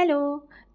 Hello.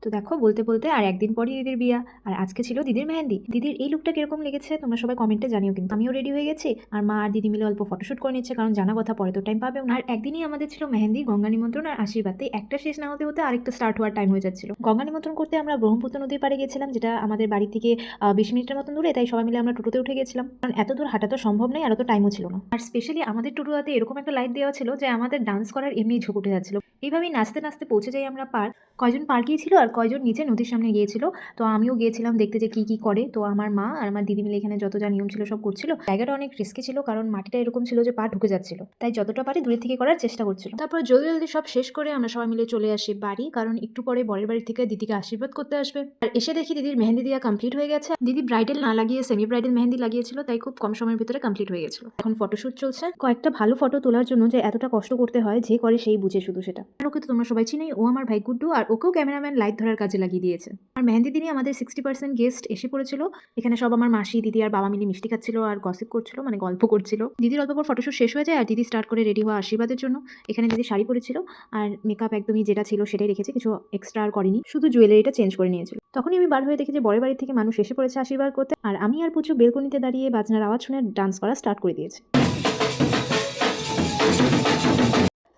তো দেখো বলতে বলতে আর একদিন পরই দিদির বিয়া, আর আজকে ছিল দিদির মেহেন্দি। দিদির এই লুকটা কিরকম লেগেছে তোমরা সবাই কমেন্টে জানিও। কিন্তু আমিও রেডি হয়ে গেছি, আর মা আর দিদি মিলে অল্প ফটোশুট করে নিচ্ছে, কারণ জানা কথা পরে তো টাইম পাবে না। আর একদিনই আমাদের ছিল মেহেন্দি, গঙ্গা নিমন্ত্রণ আর আশীর্বাদ। তাই একটা শেষ না হতে হতে আরেকটা স্টার্ট হওয়ার টাইম হয়ে যাচ্ছিল। গঙ্গা নিমন্ত্রণ করতে আমরা ব্রহ্মপুত্র নদীর পাড়ে গেছিলাম, যেটা আমাদের বাড়ি থেকে 20 মিনিটের মতন দূরে। তাই সবাই মিলে আমরা টোটোতে উঠে গেছিলাম, কারণ এত দূর হাঁটা তো সম্ভব নয়, আর অত টাইমও ছিল না। আর স্পেশালি আমাদের টোটোতে এরকম একটা লাইট দেওয়া ছিল যে আমাদের ডান্স করার এমনি ঝোঁক উঠে যাচ্ছিল। এইভাবেই নাচতে নাচতে পৌঁছে যাই আমরা পার্ক। কয়জন পার্ক গিয়েছিল আর কয়জন নিচে নদীর সামনে গিয়েছিল। তো আমিও গিয়েছিলাম দেখতে যে কি করে। তো আমার মা আর আমার দিদি মিলে এখানে যত যা নিয়ম ছিল সব করছিল। জায়গাটা অনেক রিস্কি ছিল, কারণ মাটিটা এরকম ছিল যে পা ঢুকে যাচ্ছিল, তাই যতটা পারি দূরে থেকে করার চেষ্টা করছিল। তারপর জলদি জলদি সব শেষ করে আমরা সবাই মিলে চলে আসি বাড়ি, কারণ একটু পরে বরের বাড়ি থেকে দিদিকে আশীর্বাদ করতে আসবে। আর এসে দেখি দিদির মেহেন্দি দেওয়া কমপ্লিট হয়ে গেছে। দিদি ব্রাইডাল না লাগিয়ে সেমি ব্রাইডাল মেহেন্দি লাগিয়েছিল, তাই খুব কম সময়ের ভিতরে কমপ্লিট হয়ে গেছিল। এখন ফটোশুট চলছে। কয়েকটা ভালো ফটো তোলার জন্য যে এতটা কষ্ট করতে হয়, যে করে সেই বুঝে শুধু সেটা। আর ওকে তো তোমরা সবাই চিনেই, ও আমার ভাই গুড্ডু, আর ওকেও ক্যামেরাম্যান লাইট ধরার কাজে লাগিয়ে দিয়েছে। আর মেহেন্দি দিনই আমাদের 60% গেস্ট এসে পড়েছিল। এখানে সব আমার মাসি, দিদি আর বাবা মিলে মিষ্টি খাচ্ছিল আর গসিপ করছিল, মানে গল্প করছিল। দিদির অল্প পর ফটোশুট শেষ হয়ে যায়, আর দিদি স্টার্ট করে রেডি হওয়া আশীর্বাদের জন্য। এখানে দিদি শাড়ি পরেছিল, আর মেকআপ একদমই যেটা ছিল সেটাই রেখেছে, কিছু এক্সট্রা আর করেনি, শুধু জুয়েলারিটা চেঞ্জ করে নিয়েছিল। তখনই আমি বার হয়ে দেখি যে বরের বাড়ি থেকে মানুষ এসে পড়েছে আশীর্বাদ করতে, আর আমি আর পুচু বেলকনিতে দাঁড়িয়ে বাজনার আওয়াজ শুনে ডান্স করা স্টার্ট করে দিয়েছে।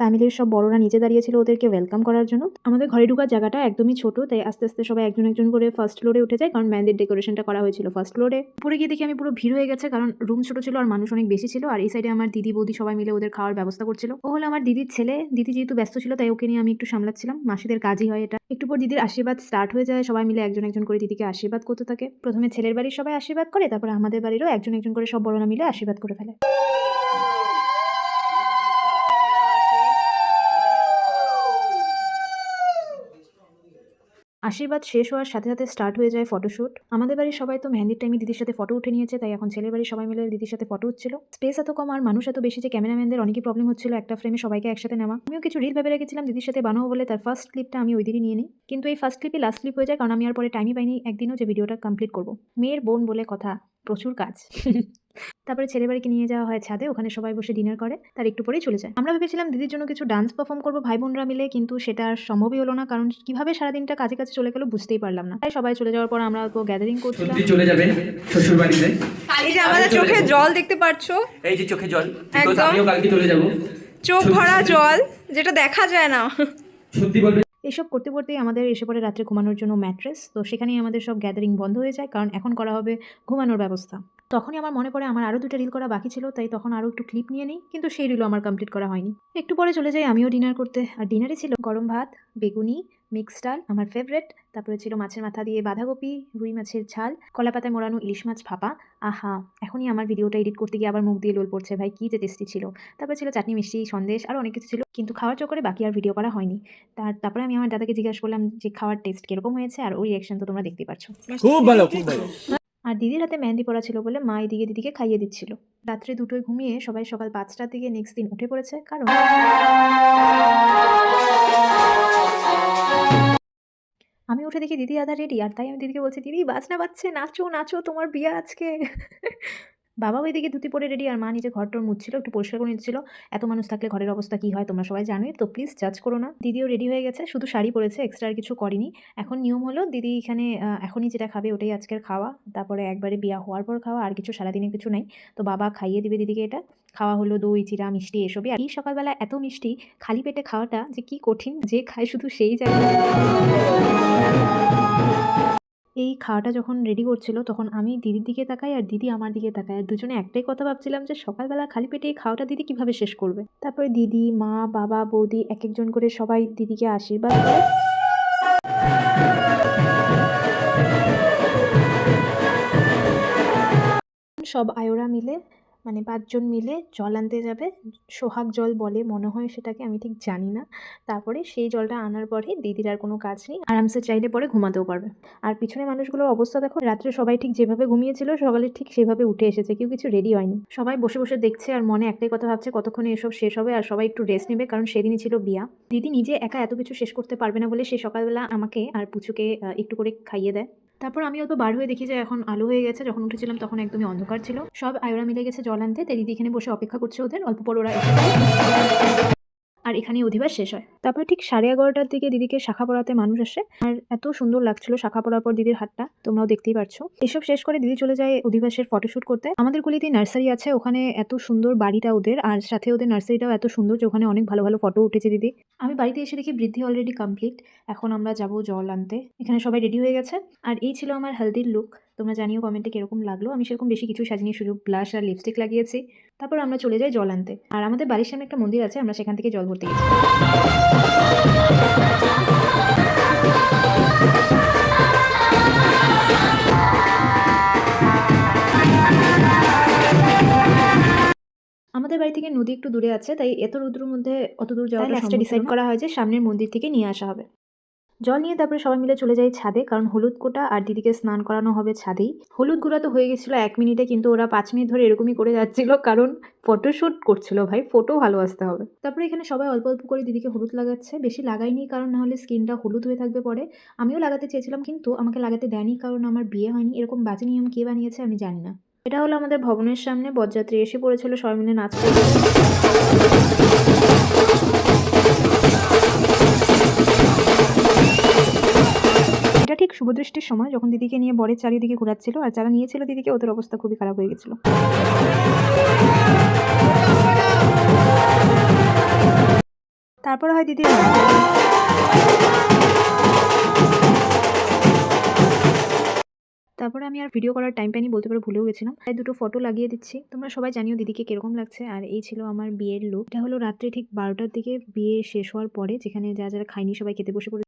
ফ্যামিলির সব বড়রা নিচে দাঁড়িয়েছিল ওদেরকে ওয়েলকাম করার জন্য। আমাদের ঘরে ঢোকার জায়গাটা একদমই ছোট, তাই আস্তে আস্তে সবাই একজন একজন করে ফার্স্ট ফ্লোরে উঠে যায়, কারণ মেহেন্দির ডেকোরেশনটা করা হয়েছিল ফার্স্ট ফ্লোরে। উপরে গিয়ে দেখি আমি পুরো ভিড় হয়ে গেছে, কারণ রুম ছোট ছিল আর মানুষ অনেক বেশি ছিল। আর এই সাইডে আমার দিদি বৌদি সবাই মিলে ওদের খাওয়ার ব্যবস্থা করছিল। ও হলো আমার দিদির ছেলে। দিদি যেহেতু ব্যস্ত ছিল তাই ওকে নিয়ে আমি একটু সামলাচ্ছিলাম। মাসিদের কাজই হয় এটা। একটু পর দিদির আশীর্বাদ স্টার্ট হয়ে যায়, সবাই মিলে একজন একজন করে দিদিকে আশীর্বাদ করতে থাকে। প্রথমে ছেলের বাড়ির সবাই আশীর্বাদ করে, তারপর আমাদের বাড়িরও একজন একজন করে সব বড়রা মিলে আশীর্বাদ করে ফেলে। আশীর্বাদ শেষ হওয়ার সাথে সাথে স্টার্ট হয়ে যায় ফটোশুট। আমাদের বাড়ির সবাই তো মেহেন্দির টাইমে দিদির সাথে ফটো উঠে নিয়েছে, তাই এখন ছেলের বাড়ির সবাই মিলে দিদির সাথে ফটো উঠছিল। স্পেস এত কম আর মানুষ এত বেশি যে ক্যামেরাম্যানদের অনেকই প্রবলেম হচ্ছিল একটা ফ্রেমে সবাইকে একসাথে নেওয়া। আমিও কিছু রিল ভেবে রেখেছিলাম দিদির সাথে বানাবো বলে, তার ফার্স্ট ক্লিপটা আমি ওই দিনই নিয়ে নিই। কিন্তু এই ফার্স্ট ক্লিপই লাস্ট ক্লিপ হয়ে যায়, কারণ আমি আর পরে টাইমই পাইনি একদিনও যে ভিডিওটা কমপ্লিট করবো। মেয়ের বোন বলে কথা, প্রচুর কাজ। তারপরে ছেলের বাড়িকে নিয়ে যাওয়া হয় ছাদে, ওখানে সবাই বসে ডিনার করে, তার একটু পরেই চলে যায়। আমরা ভেবেছিলাম দিদির জন্য কিছু ডান্স পারফর্ম করবো ভাই বোনরা মিলে, কিন্তু সেটা আর সম্ভবই হলো না, কারণ কিভাবে সারাদিনটা কাজে কাছে চলে গেল বুঝতেই পারলাম না। তাই সবাই চলে যাওয়ার পর আমরা তো গ্যাদারিং করছিলাম। চলে যাবে শ্বশুর বাড়িতে। এই যে আমাদের চোখে জল দেখতে পাচ্ছো, এই যে চোখে জল, একদম। আমিও কালকে চলে যাব। চোখ ভরা জল, যেটা দেখা যায় না। সত্যি বলবে। এসব করতে করতেই আমাদের এসে পড়ে রাত্রে ঘুমানোর জন্য ম্যাট্রেস। তো সেখানেই আমাদের সব গ্যাদারিং বন্ধ হয়ে যায়, কারণ এখন করা হবে ঘুমানোর ব্যবস্থা। তখনই আমার মনে পড়ে আমার আরও 2টা রিল করা বাকি ছিল, তাই তখন আরও একটু ক্লিপ নিয়ে নিই, কিন্তু সেই রিলও আমার কমপ্লিট করা হয়নি। একটু পরে চলে যাই আমিও ডিনার করতে। আর ডিনারে ছিল গরম ভাত, বেগুনি, মিক্সড ডাল আমার ফেভারেট, তারপরে ছিল মাছের মাথা দিয়ে বাঁধাকপি, রুই মাছের ঝাল, কলা পাতায় মোড়ানো ইলিশ মাছ ভাপা। আহা, এখনই আমার ভিডিওটা এডিট করতে গিয়ে আবার মুখ দিয়ে লোল পড়ছে, ভাই কী যে টেস্টি ছিল। তারপরে ছিল চাটনি, মিষ্টি, সন্দেশ, আরও অনেক কিছু ছিল, কিন্তু খাওয়ার চক্করে বাকি আর ভিডিও করা হয়নি। তারপরে আমি আমার দাদাকে জিজ্ঞাসা করলাম যে খাওয়ার টেস্ট কীরকম হয়েছে, আর ওই রিয়াকশন তো তোমরা দেখতেই পাচ্ছ। খুব ভালো, খুব ভালো। আর দিদির হাতে মেহেন্দি পড়া ছিল বলে মা এদিকে দিদিকে খাইয়ে দিচ্ছিল। রাত্রে 2টোয় ঘুমিয়ে সবাই সকাল 5টার দিকে নেক্সট দিন উঠে পড়েছে, কারণ আমি উঠে দেখি দিদি আধা রেডি। আর তাই আমি দিদিকে বলছি, দিদি বাজনা বাজছে, নাচো নাচো, তোমার বিয়ে আজকে। বাবা ওইদিকে ধুতি পরে রেডি, আর মা নিজে ঘরটোর মুছছিল, একটু পরিষ্কার করে নিচ্ছিল। এত মানুষ থাকলে ঘরের অবস্থা কী হয় তোমরা সবাই জানোই, তো প্লিজ জাজ করো না। দিদিও রেডি হয়ে গেছে, শুধু শাড়ি পরেছে, এক্সট্রা আর কিছু করেনি। এখন নিয়ম হলো দিদি এখানে এখনই যেটা খাবে ওটাই আজকের খাওয়া, তারপরে একবারে বিয়া হওয়ার পর খাওয়া, আর কিছু সারাদিনে কিছু নাই। তো বাবা খাইয়ে দিবে দিদিকে। এটা খাওয়া হলো দই, চিরা, মিষ্টি এসবই। আর এই সকালবেলা এত মিষ্টি খালি পেটে খাওয়াটা যে কি কঠিন, যে খায় শুধু সেই জানে। এই খাওয়াটা যখন রেডি করছিল তখন আমি দিদির দিকে তাকাই আর দিদি আমার দিকে তাকায়, আর দুজনে একটাই কথা ভাবছিলাম যে সকালবেলা খালি পেটে এই খাওয়াটা দিদি কিভাবে শেষ করবে। তারপরে দিদি, মা, বাবা, বৌদি এক একজন করে সবাই দিদিকে আশীর্বাদ করে। সব আয়োরা মিলে, মানে 5 জন মিলে জল আনতে যাবে। সোহাগ জল বলে মনে হয় সেটাকে, আমি ঠিক জানি না। তারপরে সেই জলটা আনার পরে দিদির আর কোনো কাজ নেই, আরামসে চাইলে পরে ঘুমাতেও পারবে। আর পিছনে মানুষগুলোর অবস্থা দেখো, রাত্রে সবাই ঠিক যেভাবে ঘুমিয়েছিল সকালে ঠিক সেভাবে উঠে এসেছে, কেউ কিছু রেডি হয়নি। সবাই বসে বসে দেখছে আর মনে একটাই কথা ভাবছে কতক্ষণে এসব শেষ হবে, আর সবাই একটু রেস্ট নেবে, কারণ সেদিনই ছিল বিয়া। দিদি নিজে একা এত কিছু শেষ করতে পারবে না বলে সেই সকালবেলা আমাকে আর পুচুকে একটু করে খাইয়ে দেয়। তারপর আমি অল্প বার হয়ে দেখি যে এখন আলো হয়ে গেছে। যখন উঠেছিলাম তখন একদমই অন্ধকার ছিল। সব আয়োরা মিলে গেছে জল আনতে, তাই দিদি এখানে বসে অপেক্ষা করছে ওদের। অল্প পর ওরা এসে আর এখানেই অধিবাস শেষ হয়। তারপরে ঠিক 11:30টার দিকে দিদিকে শাখা পরাতে মানুষ আসে, আর এত সুন্দর লাগছিল শাখা পরার পর দিদির হাতটা, তোমরাও দেখতেই পারছো। এসব শেষ করে দিদি চলে যায় অধিবাসের ফটোশুট করতে। আমাদের গলিতে নার্সারি আছে, ওখানে এত সুন্দর বাড়িটা ওদের, আর সাথে ওদের নার্সারিটাও এত সুন্দর যে ওখানে অনেক ভালো ভালো ফটো উঠেছে দিদি। আমি বাড়িতে এসে দেখি বৃদ্ধি অলরেডি কমপ্লিট। এখন আমরা যাব জল আনতে। এখানে সবাই রেডি হয়ে গেছে, আর এই ছিল আমার হেলদির লুক। তোমরা জানিও কমেন্টে কিরকম লাগলো। আমি সেরকম বেশি কিছু সাজিনি, শুধু ব্লাশ আর লিপস্টিক লাগিয়েছি। তারপর আমরা চলে যাই জল আনতে, আর আমাদের বাড়ির সামনে একটা মন্দির আছে, আমরা সেখান থেকে জল ভরতে গেছি। আমাদের বাড়ি থেকে নদী একটু দূরে আছে, তাই এত রোদ্রের মধ্যে অত দূর যাওয়াটা লাস্টে ডিসাইড করা হয় যে সামনের মন্দির থেকে নিয়ে আসা হবে জল। নিয়ে তারপরে সবাই মিলে চলে যাই ছাদে, কারণ হলুদ কোটা আর দিদিকে স্নান করানো হবে ছাদেই। হলুদ গুঁড়া তো হয়ে গেছিলো 1 মিনিটে, কিন্তু ওরা 5 মিনিট ধরে এরকমই করে যাচ্ছিল, কারণ ফটোশ্যুট করছিল ভাই, ফটো ভালো আসতে হবে। তারপরে এখানে সবাই অল্প অল্প করে দিদিকে হলুদ লাগাচ্ছে, বেশি লাগাইনি কারণ নাহলে স্কিনটা হলুদ হয়ে থাকবে পরে। আমিও লাগাতে চেয়েছিলাম কিন্তু আমাকে লাগাতে দেয়নি, কারণ আমার বিয়ে হয়নি। এরকম বাজে নিয়ম কে বানিয়েছে আমি জানি না। এটা হলো আমাদের ভবনের সামনে, বরযাত্রী এসে পড়েছিল, সবাই মিলে নাচতে। এটা ঠিক শুভদৃষ্টির সময়, যখন দিদিকে নিয়ে বরের চারিদিকে ঘোরাচ্ছিল, আর যারা নিয়েছিল দিদিকে ওদের অবস্থা খুবই খারাপ হয়ে গেছিল। তারপর হয় দিদির তারপরে আমি আর ভিডিও করার টাইম পাইনি, বলতে পারে ভুলেও গেছিলাম, তাই দুটো ফটো লাগিয়ে দিচ্ছি। তোমরা সবাই জানিও দিদিকে কিরকম লাগছে। আর এই ছিল আমার বিয়ের লুক। এটা হলো রাত্রে ঠিক 12টার দিকে বিয়ে শেষ হওয়ার পরে, যেখানে যারা যারা খাইনি সবাই খেতে বসে পড়ে।